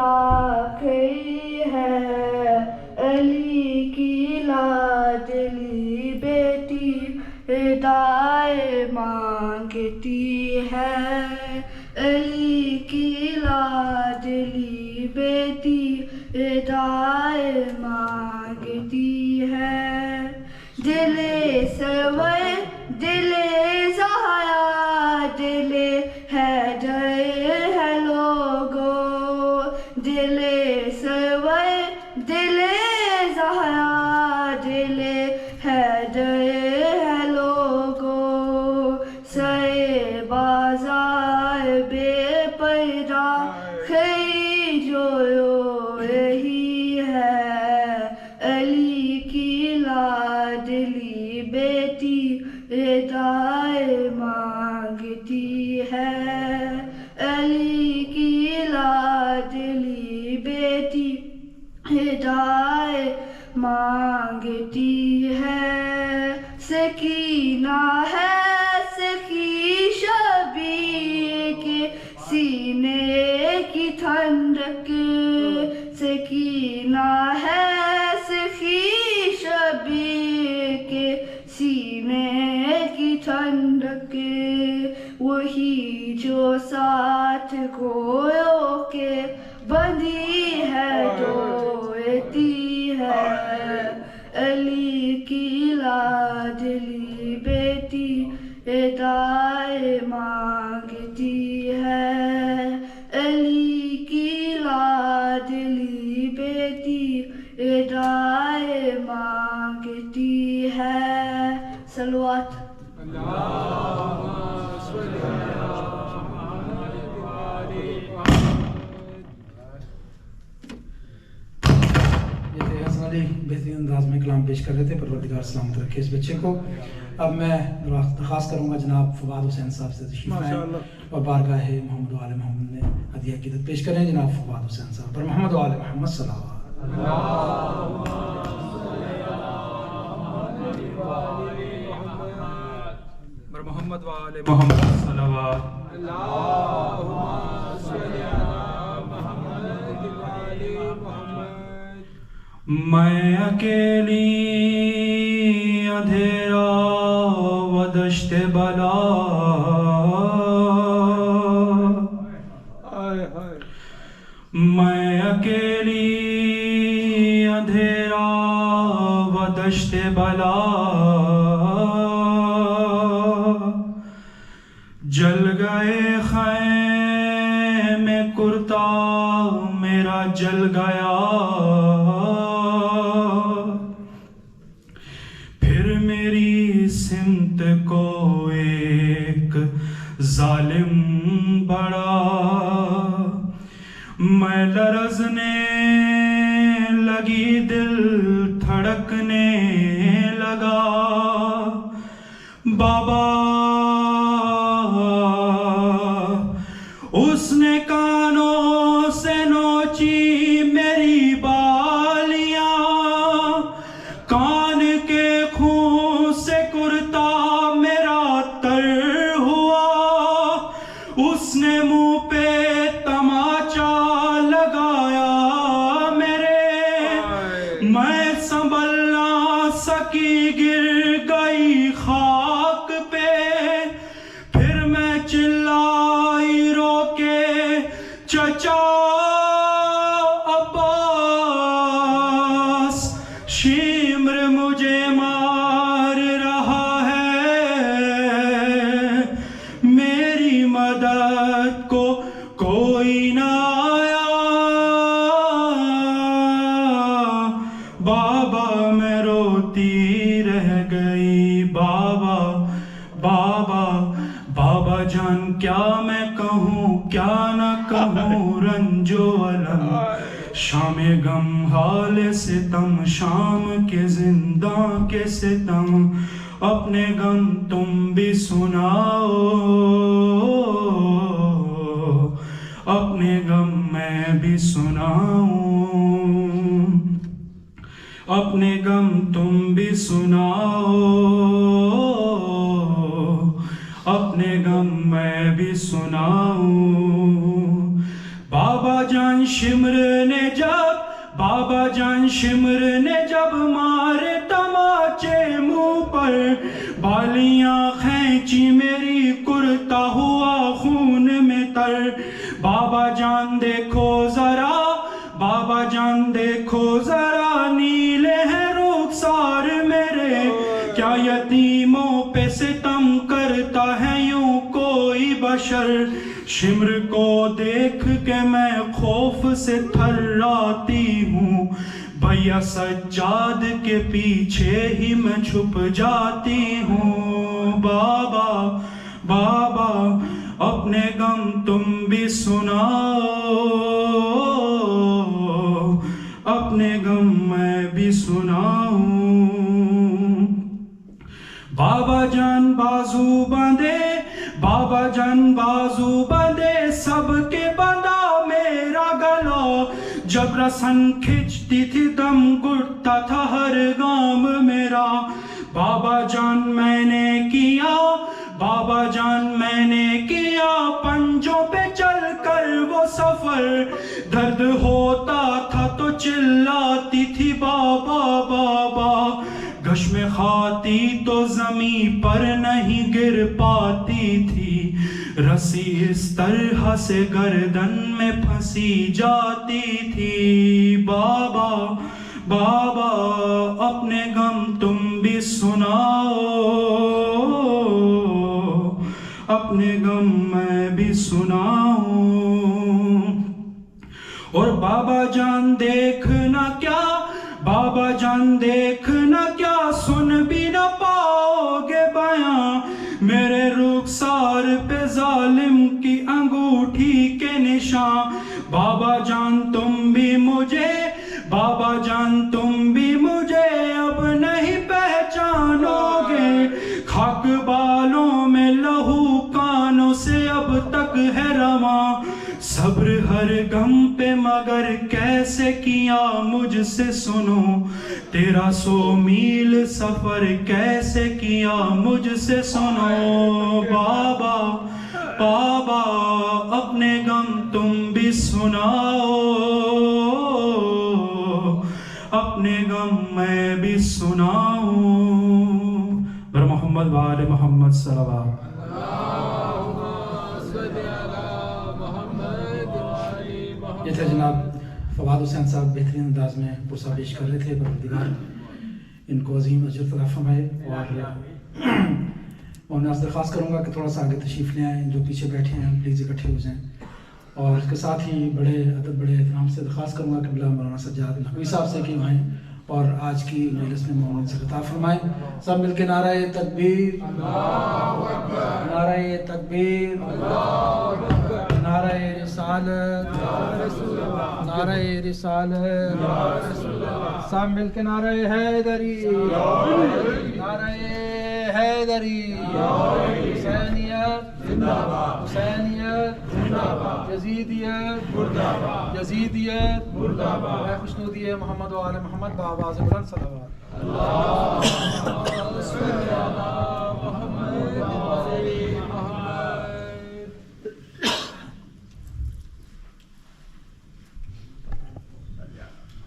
راکھی ہے، علی کی لاڈلی بیٹی ہدایے مانگتی ہے، علی کی لاڈلی بیٹی ہدایے مانگتی ہے، دل سوئے دل زہرا دل حیدر ہے لوگو، دل سوئے دل زہرا دل حیدر ہے لوگو، سر بازار بے پردہ کھڑی جو رو رہی ہے، علی کی لاڈلی بیٹی ہدایے مانگتی ہے، علی کی لاڈلی بیٹی ہدایے مانگتی ہے، سکینہ ہے سخی شبیر کے سینے کی ٹھنڈک، سکینہ ہے سخی شبیر کے سینے کی ٹھنڈک، وہی جو ساتھ گھوڑوں کے بندھی ہے دوڑتی ہے، علی کی لاڈلی بیٹی ہدایے مانگتی ہے، علی کی لاڈلی بیٹی ہدایے مانگتی ہے۔ صلوات بہترین انداز میں کلام پیش کر رہے تھے، پروردگار سلامت رکھے اس بچے کو۔ اب میں درخواست کروں گا جناب فواد حسین صاحب سے تشریف لائیں اور بارگاہ محمد و آل محمد میں ہدیہ عقیدت پیش کریں۔ جناب فواد حسین صاحب پر محمد و آل محمد صلوات۔ محمد و آل محمد صلوات۔ میں اکیلی اندھیرا و دشت بلا، میں اکیلی اندھیرا و دشت بلا، جل گئے خیمے کرتا میرا جل گیا، پھر میری سمت کو ایک ظالم بڑھا، میں لرزنے لگی دل دھڑکنے لگا، بابا اس نے کانوں سے نوچی میری بالیاں، کان کے خون سے کرتا میرا تر ہوا، اس نے منہ پہ تماچا لگایا میرے، میں سنبھل نہ سکی گر گئی خاک پہ، پھر میں چلائی رو کے چچا عباس، شمر مجھے مار رہا ہے، میری مدد کو کوئی نہ آیا، بابا میں روتی رہ گئی، بابا بابا بابا جان کیا میں کہوں کیا نہ کہوں، رنج و الم شام غم حال ستم، شام کے زنداں کے ستم، اپنے غم تم بھی سناؤ، اپنے غم میں بھی سناؤں، اپنے غم تم بھی سناؤ، اپنے غم میں بھی سناؤں، بابا جان شمر نے جب بابا جان شمر نے جب مارے تماچے منہ پر بالیاں کھینچی میری کرتا ہوا خون میں تر بابا جان دیکھو ذرا بابا جان دیکھو ذرا نیلے ہیں رخسار میرے کیا یتیموں پہ ستم کرتا ہے یوں کوئی بشر شمر کو دیکھ کے میں خوف سے تھراتی ہوں بھیا سجاد کے پیچھے ہی میں چھپ جاتی ہوں بابا بابا اپنے غم تم بھی سناؤ اپنے غم میں بھی سناؤں بابا جان بازو بندے بابا جان بازو بندے سب کے بندہ میرا گلا جب رسن کھچتی تھی دم گھٹتا تھا ہر گام میرا بابا جان میں نے کیا بابا جان میں نے کیا پنجوں پہ چل کر وہ سفر درد ہوتا تھا تو چلاتی تھی بابا بابا گش میں کھاتی تو زمین پر نہیں گر پاتی تھی رسی اس طرح سے گردن میں پھنسی جاتی تھی بابا بابا اپنے غم تم بھی سناؤ اپنے غم میں بھی سناؤں اور بابا جان دیکھنا کیا بابا جان دیکھنا کیا سن بھی نہ پاؤ گے بیاں میرے رخسار پہ ظالم کی انگوٹھی کے نشان بابا جان تم بھی مجھے بابا جان تم بھی مجھے اب نہیں پہچانو گے خاک بالوں میں لہو کانوں سے اب تک ہے رواں صبر ہر غم پہ مگر کیسے کیا مجھ سے سنو تیرا 100 میل سفر کیسے کیا مجھ سے سنو بابا بابا اپنے غم تم بھی سناؤ اپنے غم میں بھی سناؤں بر محمد وآل محمد صلوات یہ تھے جناب فواد حسین صاحب بہترین انداز میں پرسہ پیش کر رہے تھے پروردگار ان کو عظیم اجر عطا فرمائے اور میں آپ درخواست کروں گا کہ تھوڑا سا آگے تشریف لے آئیں جو پیچھے بیٹھے ہیں پلیز اکٹھے ہو جائیں اور اس کے ساتھ ہی بڑے ادب بڑے احترام سے درخواست کروں گا کہ قبلہ مولانا سجاد نقوی صاحب سے کہ آئیں اور آج کی مجلس میں مومن سے خطاب فرمائیں سب مل کے نعرہ تکبیر نعرہ تکبیر نعرہ رسالت نعرہ رسالت سب مل کے نعرہ حیدری نعرہ حیدری حسینیت حسینیت یزیدیت یزیدیت اے خوشنودی محمد و آل محمد بآواز بلند صلوات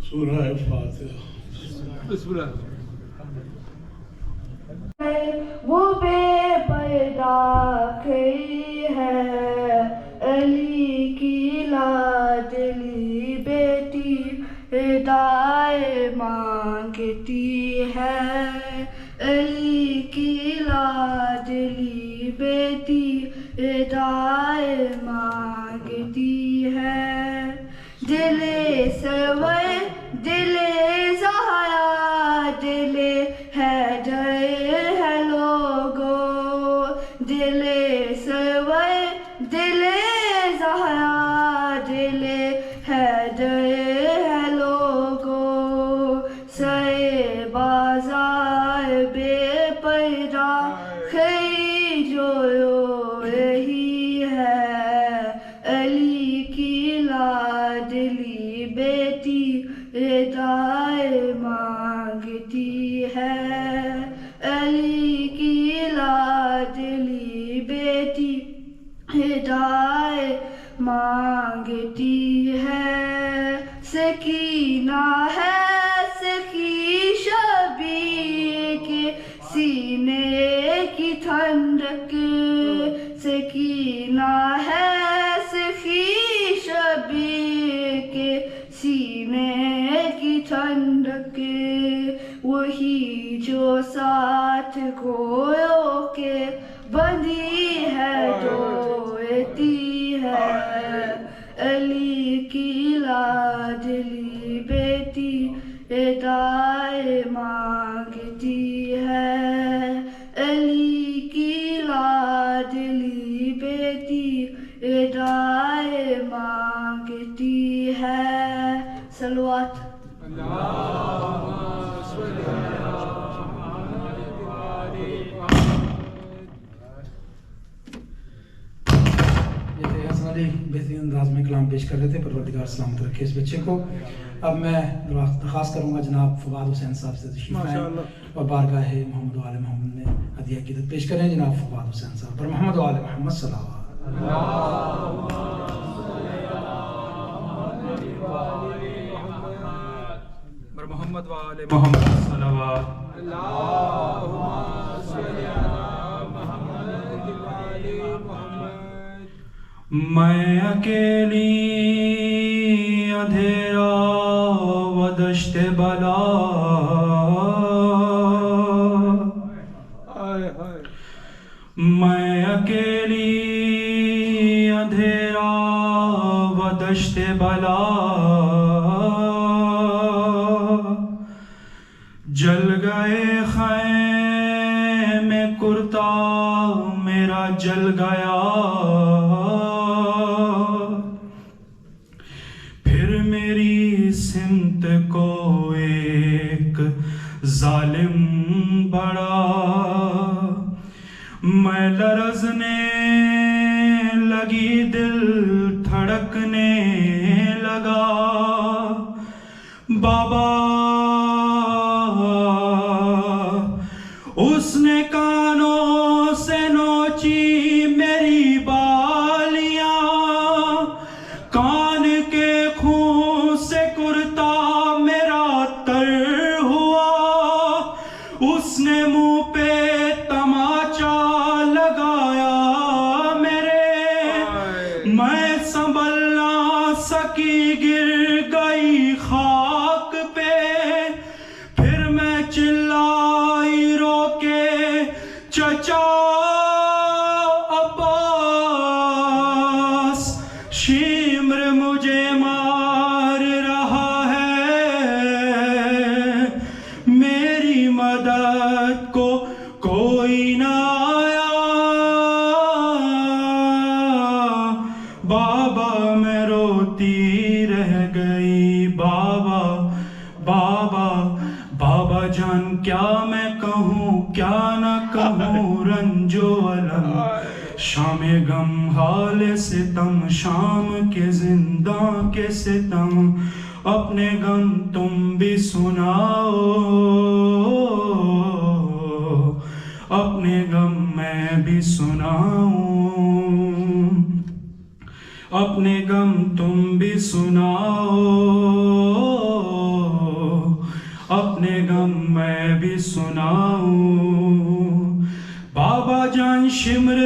سورہ فاتحہ بسم اللہ وہ بے پردہ کھئی ہے علی کی لاڈلی بیٹی ہدایت مانگتی ہے علی کی لاڈلی بیٹی ہدایت مانگتی ہے دل سوئے دل زہرا دل حیدر ہے لوگو دل سوئے دل زہرا دل حیدر ہے لوگو سر بازار بے پردہ کھئی جو رو رہی ہے علی کی لاڈلی بیٹی مانگتی ہے سکینہ ہے سخی شبی کے سینے کی ٹھنڈک سکینہ ہے سخی شبی کے سینے کی ٹھنڈک وہی جو ساتھ گویوں کے بندی ہے ڈوتی ہے علی کی لاڈلی بیٹی ادائے مانگتی ہے علی کی لاڈلی بیٹی ادائے مانگتی ہے صلوات بہترین انداز میں کلام پیش کر رہے تھے. پروردگار سلامت رکھے اس بچے کو. اب میں درخواست کروں گا جناب فواد حسین صاحب سے تشریف لائیں اور بارگاہ محمد و آل محمد میں ہدیہ عقیدت پیش کریں. جناب فواد حسین صاحب پر محمد و آل محمد صلوات. محمد و آل محمد صلوات. میں اکیلی اندھیرا و دشت بلا میں اکیلی اندھیرا و دشت بلا جل گئے خیمے کرتا میرا جل گیا سمت کو ایک ظالم بڑا میں لرزنے لگی دل دھڑکنے لگا بابا اس نے کانوں سے نوچی میری بالیاں کان کے خون سے کرتا میرا تر ہوا اس نے منہ پہ تماچا لگایا میرے میں سنبھل نہ سکی گر گئی خاک پہ پھر میں چلائی رو کے چچا شیمر مجھے مار رہا ہے میری مدد کو کوئی نہ آیا بابا میں روتی رہ گئی بابا بابا بابا جان کیا میں کہوں کیا نہ کہوں رنج و الم شام غم حال ستم شام کے زنداں کے ستم اپنے غم تم بھی سناؤ اپنے غم میں بھی سناؤں اپنے غم تم بھی سناؤ اپنے غم میں بھی سناؤں بابا جان شمر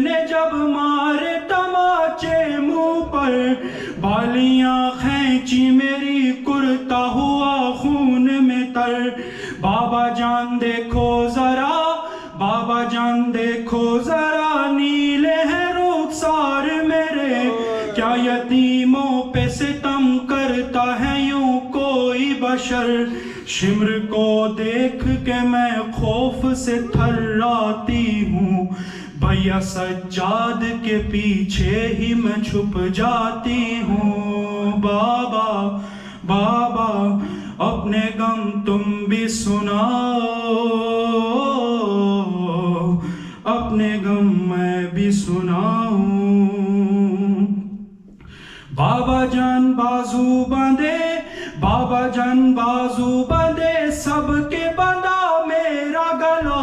نے جب مارے تماچے منہ پر بالیاں کھینچی میری کرتا ہوا خون میں تر بابا جان دیکھو ذرا نیلے ہیں رخسار میرے کیا یتیموں پہ ستم کرتا ہے یوں کوئی بشر شمر کو دیکھ کے میں خوف سے تھراتی ہوں بھیا سجاد کے پیچھے ہی میں چھپ جاتی ہوں بابا بابا اپنے غم تم بھی سناؤ اپنے غم میں بھی سناؤں بابا جان بازو بندے سب کے بندہ میرا گلا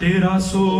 1300